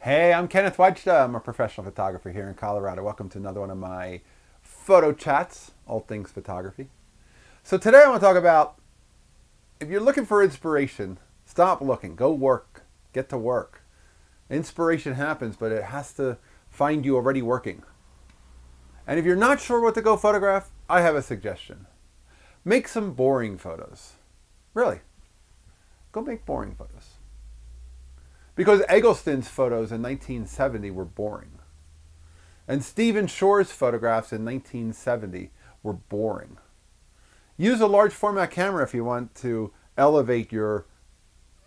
Hey, I'm Kenneth Wajda. I'm a professional photographer here in Colorado. Welcome to another one of my photo chats, all things photography. So today I want to talk about, if you're looking for inspiration, stop looking, go work, get to work. Inspiration happens, but it has to find you already working. And if you're not sure what to go photograph, I have a suggestion. Make some boring photos. Really, go make boring photos. Because Eggleston's photos in 1970 were boring. And Stephen Shore's photographs in 1970 were boring. Use a large format camera if you want to elevate your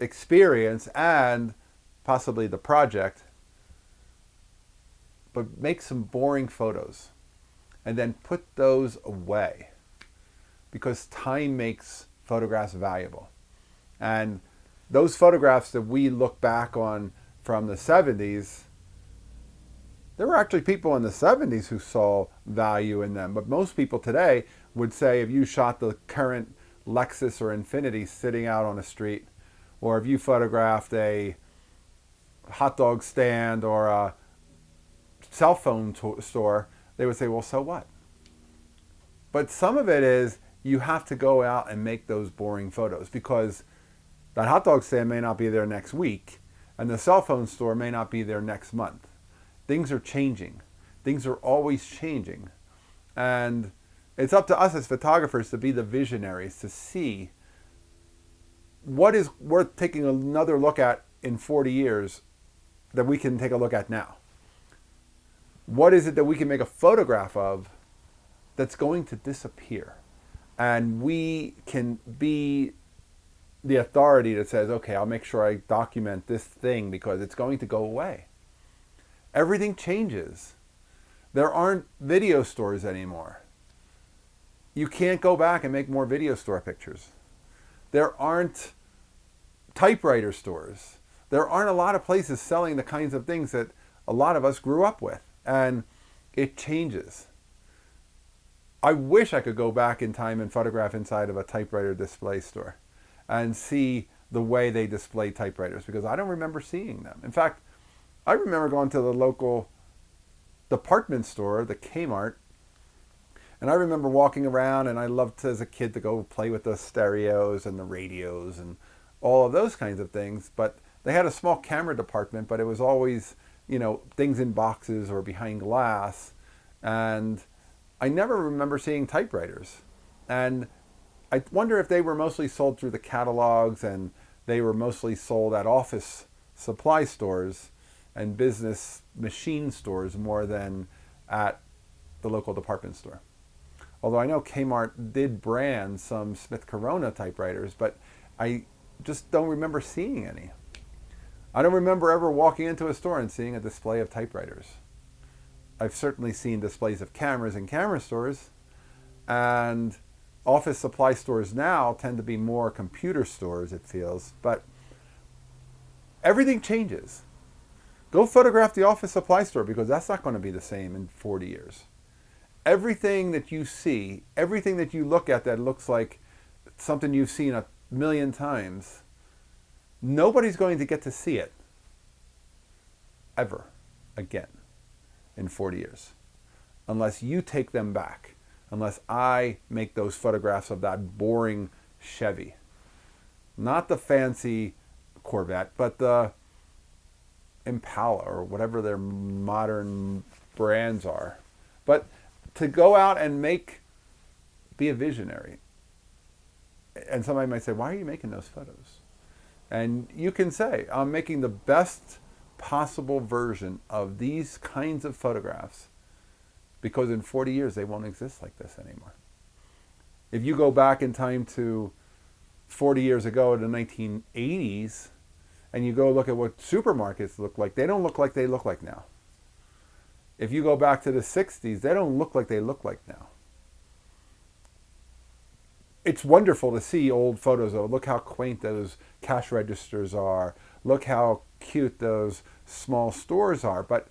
experience and possibly the project, but make some boring photos and then put those away, because time makes photographs valuable. And those photographs that we look back on from the 70s, there were actually people in the 70s who saw value in them. But most people today would say, if you shot the current Lexus or Infiniti sitting out on a street, or if you photographed a hot dog stand or a cell phone store, they would say, well, so what? But some of it is you have to go out and make those boring photos, because that hot dog stand may not be there next week, and the cell phone store may not be there next month. Things are changing. Things are always changing. And it's up to us as photographers to be the visionaries, to see what is worth taking another look at in 40 years that we can take a look at now. What is it that we can make a photograph of that's going to disappear? And we can be the authority that says, okay, I'll make sure I document this thing because it's going to go away. Everything changes. There aren't video stores anymore. You can't go back and make more video store pictures. There aren't typewriter stores. There aren't a lot of places selling the kinds of things that a lot of us grew up with. And it changes. I wish I could go back in time and photograph inside of a typewriter display store and see the way they display typewriters, because I don't remember seeing them. In fact, I remember going to the local department store, the Kmart, and I remember walking around, and I loved as a kid to go play with the stereos and the radios and all of those kinds of things. But they had a small camera department, but it was always, things in boxes or behind glass. And I never remember seeing typewriters. And I wonder if they were mostly sold through the catalogs, and they were mostly sold at office supply stores and business machine stores more than at the local department store. Although I know Kmart did brand some Smith Corona typewriters, but I just don't remember seeing any. I don't remember ever walking into a store and seeing a display of typewriters. I've certainly seen displays of cameras in camera stores, and office supply stores now tend to be more computer stores, it feels. But everything changes. Go photograph the office supply store, because that's not going to be the same in 40 years. Everything that you see, everything that you look at that looks like something you've seen a million times, nobody's going to get to see it ever again in 40 years, unless you take them back, unless I make those photographs of that boring Chevy. Not the fancy Corvette, but the Impala or whatever their modern brands are. But to go out and be a visionary. And somebody might say, why are you making those photos? And you can say, I'm making the best possible version of these kinds of photographs, because in 40 years they won't exist like this anymore. If you go back in time to 40 years ago, in the 1980s, and you go look at what supermarkets look like, they don't look like they look like now. If you go back to the 60s, they don't look like they look like now. It's wonderful to see old photos of, look how quaint those cash registers are. Look how cute those small stores are. But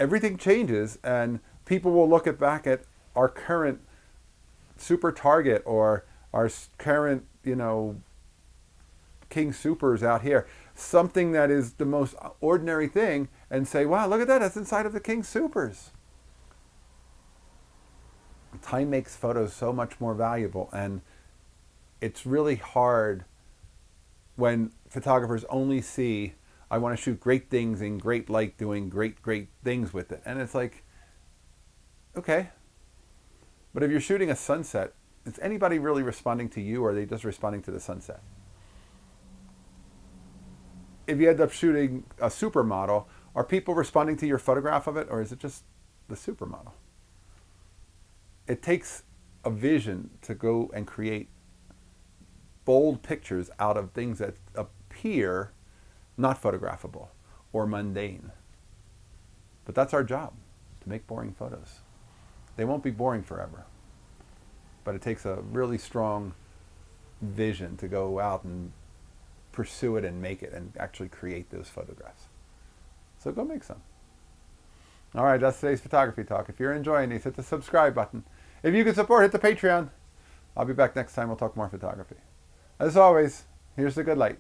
everything changes, and people will look back at our current Super Target or our current, King Supers out here. Something that is the most ordinary thing, and say, wow, look at that, that's inside of the King Soopers. Time makes photos so much more valuable, and it's really hard when photographers only see, I want to shoot great things in great light, doing great things with it. And it's like, okay, but if you're shooting a sunset, is anybody really responding to you, or are they just responding to the sunset? If you end up shooting a supermodel, are people responding to your photograph of it, or is it just the supermodel? It takes a vision to go and create bold pictures out of things that appear not photographable or mundane. But that's our job, to make boring photos. They won't be boring forever, but it takes a really strong vision to go out and pursue it and make it and actually create those photographs. So go make some. All right, that's today's photography talk. If you're enjoying these, hit the subscribe button. If you can support, hit the Patreon. I'll be back next time. We'll talk more photography. As always, here's the good light.